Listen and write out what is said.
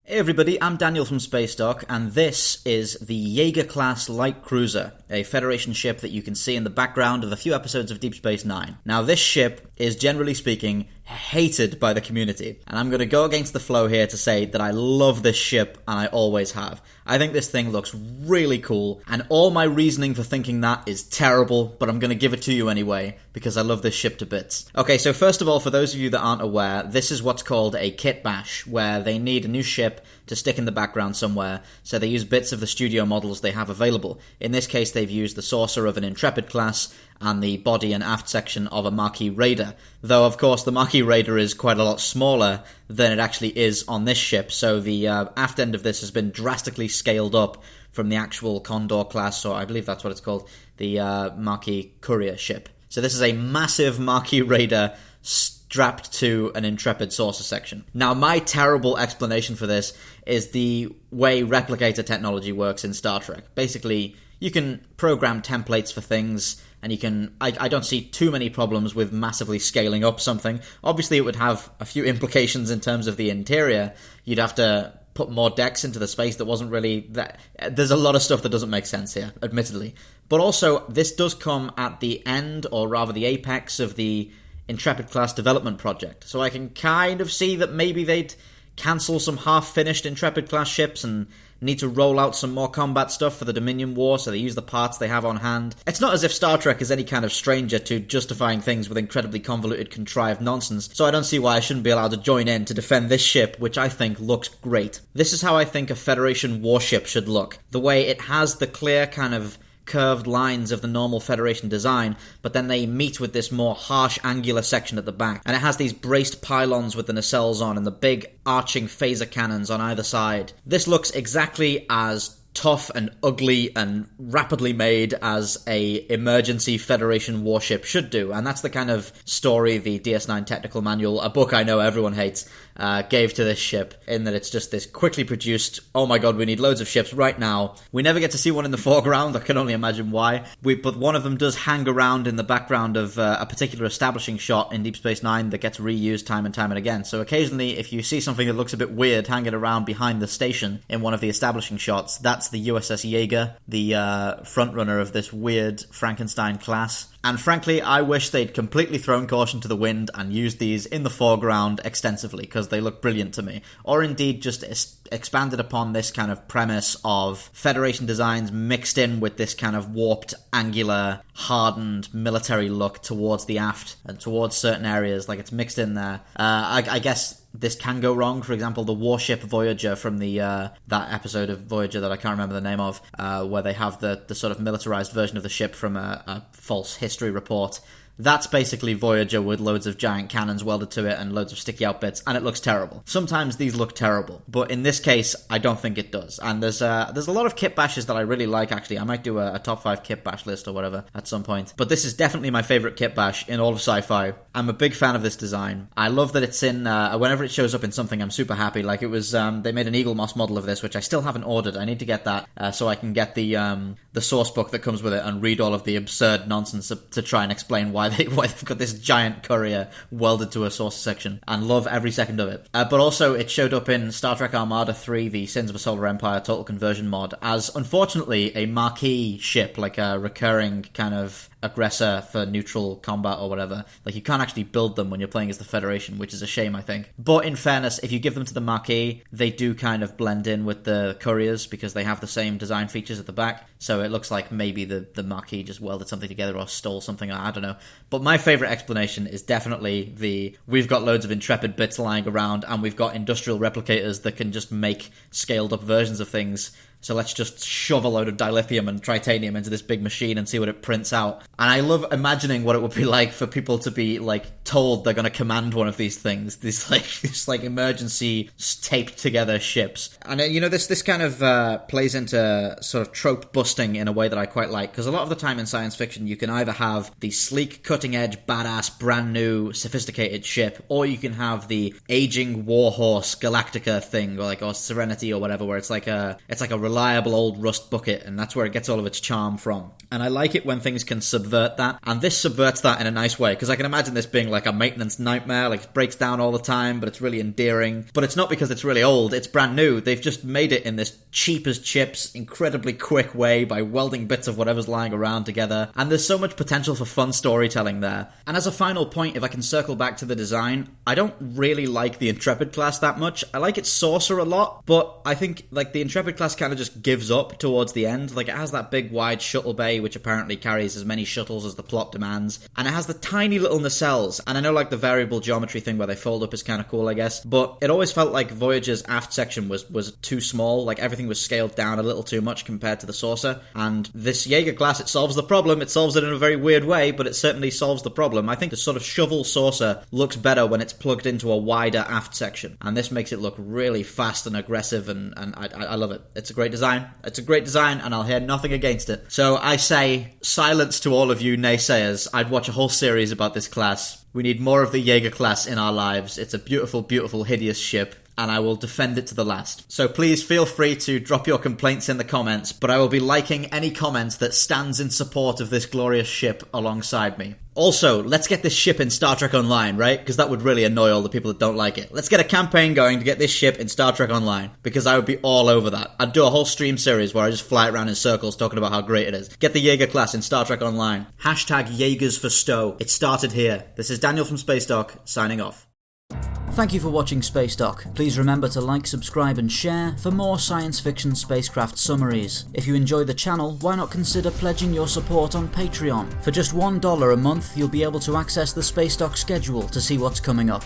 Hey everybody, I'm Daniel from Spacedock, and this is the Jaeger-class light cruiser, a Federation ship that you can see in the background of a few episodes of Deep Space Nine. Now, this ship is, generally speaking, hated by the community, and I'm going to go against the flow here to say that I love this ship, and I always have. I think this thing looks really cool, and all my reasoning for thinking that is terrible, but I'm going to give it to you anyway, because I love this ship to bits. Okay, so first of all, for those of you that aren't aware, this is what's called a kitbash, where they need a new ship to stick in the background somewhere, so they use bits of the studio models they have available. In this case, they've used the saucer of an Intrepid class and the body and aft section of a Marquis Raider. Though, of course, the Marquis Raider is quite a lot smaller than it actually is on this ship, so the aft end of this has been drastically scaled up from the actual Condor class, or I believe that's what it's called, the Marquis Courier ship. So this is a massive Marquis Raider strapped to an Intrepid saucer section. Now, my terrible explanation for this is the way replicator technology works in Star Trek. Basically, you can program templates for things, and you can... I don't see too many problems with massively scaling up something. Obviously, it would have a few implications in terms of the interior. You'd have to put more decks into the space that wasn't really... There's a lot of stuff that doesn't make sense here, admittedly. But also, this does come at the end, or rather the apex of the Intrepid-class development project. So I can kind of see that maybe they'd cancel some half-finished Intrepid-class ships and need to roll out some more combat stuff for the Dominion War, so they use the parts they have on hand. It's not as if Star Trek is any kind of stranger to justifying things with incredibly convoluted, contrived nonsense, so I don't see why I shouldn't be allowed to join in to defend this ship, which I think looks great. This is how I think a Federation warship should look. The way it has the clear kind of curved lines of the normal Federation design, but then they meet with this more harsh angular section at the back, and it has these braced pylons with the nacelles on and the big arching phaser cannons on either side. This looks exactly as tough and ugly and rapidly made as a emergency Federation warship should do, and that's the kind of story the DS9 Technical Manual, a book I know everyone hates, gave to this ship, in that it's just this quickly produced, oh my god, we need loads of ships right now. We never get to see one in the foreground, I can only imagine why, but one of them does hang around in the background of a particular establishing shot in Deep Space Nine that gets reused time and time and again. So occasionally, if you see something that looks a bit weird hanging around behind the station in one of the establishing shots, that's the USS Jaeger, the frontrunner of this weird Frankenstein class. And frankly, I wish they'd completely thrown caution to the wind and used these in the foreground extensively, because they look brilliant to me. Or indeed just expanded upon this kind of premise of Federation designs mixed in with this kind of warped, angular, hardened military look towards the aft and towards certain areas, like it's mixed in there. I guess this can go wrong. For example, the warship Voyager from the that episode of Voyager that I can't remember the name of, where they have the sort of militarized version of the ship from a false history report. That's basically Voyager with loads of giant cannons welded to it and loads of sticky out bits, and it looks terrible. Sometimes these look terrible, but in this case, I don't think it does. And there's a lot of kit bashes that I really like, actually. I might do a top 5 kit bash list or whatever at some point. But this is definitely my favorite kit bash in all of sci-fi. I'm a big fan of this design. I love that it's in, whenever it shows up in something, I'm super happy. Like it was, they made an Eagle Moss model of this, which I still haven't ordered. I need to get that, so I can get the source book that comes with it and read all of the absurd nonsense to try and explain why they've got this giant courier welded to a saucer section, and love every second of it. But also, it showed up in Star Trek Armada 3, the Sins of a Solar Empire Total Conversion mod, as, unfortunately, a marquee ship, like a recurring kind of aggressor for neutral combat or whatever. Like, you can't actually build them when you're playing as the Federation, which is a shame, I think. But in fairness, if you give them to the Marquis, they do kind of blend in with the couriers, because they have the same design features at the back, so it looks like maybe the Marquis just welded something together or stole something, I don't know. But my favourite explanation is definitely we've got loads of Intrepid bits lying around, and we've got industrial replicators that can just make scaled up versions of things, so let's just shove a load of dilithium and titanium into this big machine and see what it prints out. And I love imagining what it would be like for people to be, like, told they're going to command one of these things, these emergency taped together ships. And this kind of plays into sort of trope busting in a way that I quite like, because a lot of the time in science fiction you can either have the sleek, cutting edge, badass, brand new, sophisticated ship, or you can have the aging warhorse Galactica thing, or Serenity or whatever, where it's like a reliable old rust bucket, and that's where it gets all of its charm from. And I like it when things can subvert that, and this subverts that in a nice way, because I can imagine this being like a maintenance nightmare, like it breaks down all the time, but it's really endearing. But it's not because it's really old, it's brand new. They've just made it in this cheap as chips, incredibly quick way by welding bits of whatever's lying around together, and there's so much potential for fun storytelling there. And as a final point, if I can circle back to the design, I don't really like the Intrepid class that much. I like its saucer a lot, but I think like the Intrepid class kind of just gives up towards the end. Like it has that big wide shuttle bay, which apparently carries as many shuttles as the plot demands, and it has the tiny little nacelles. And I know like the variable geometry thing where they fold up is kind of cool, I guess, but it always felt like Voyager's aft section was too small. Like everything was scaled down a little too much compared to the saucer, and this Jaeger class, it solves the problem. It solves it in a very weird way, but it certainly solves the problem. I think the sort of shovel saucer looks better when it's plugged into a wider aft section, and this makes it look really fast and aggressive, and I love it. It's a great design. It's a great design, and I'll hear nothing against it. So I say, silence to all of you naysayers. I'd watch a whole series about this class. We need more of the Jaeger class in our lives. It's a beautiful, beautiful, hideous ship, and I will defend it to the last. So please feel free to drop your complaints in the comments, but I will be liking any comment that stands in support of this glorious ship alongside me. Also, let's get this ship in Star Trek Online, right? Because that would really annoy all the people that don't like it. Let's get a campaign going to get this ship in Star Trek Online, because I would be all over that. I'd do a whole stream series where I just fly it around in circles talking about how great it is. Get the Jaeger class in Star Trek Online. Hashtag Jaegers for Stowe. It started here. This is Daniel from Spacedock, signing off. Thank you for watching Spacedock. Please remember to like, subscribe and share for more science fiction spacecraft summaries. If you enjoy the channel, why not consider pledging your support on Patreon? For just $1 a month, you'll be able to access the Spacedock schedule to see what's coming up.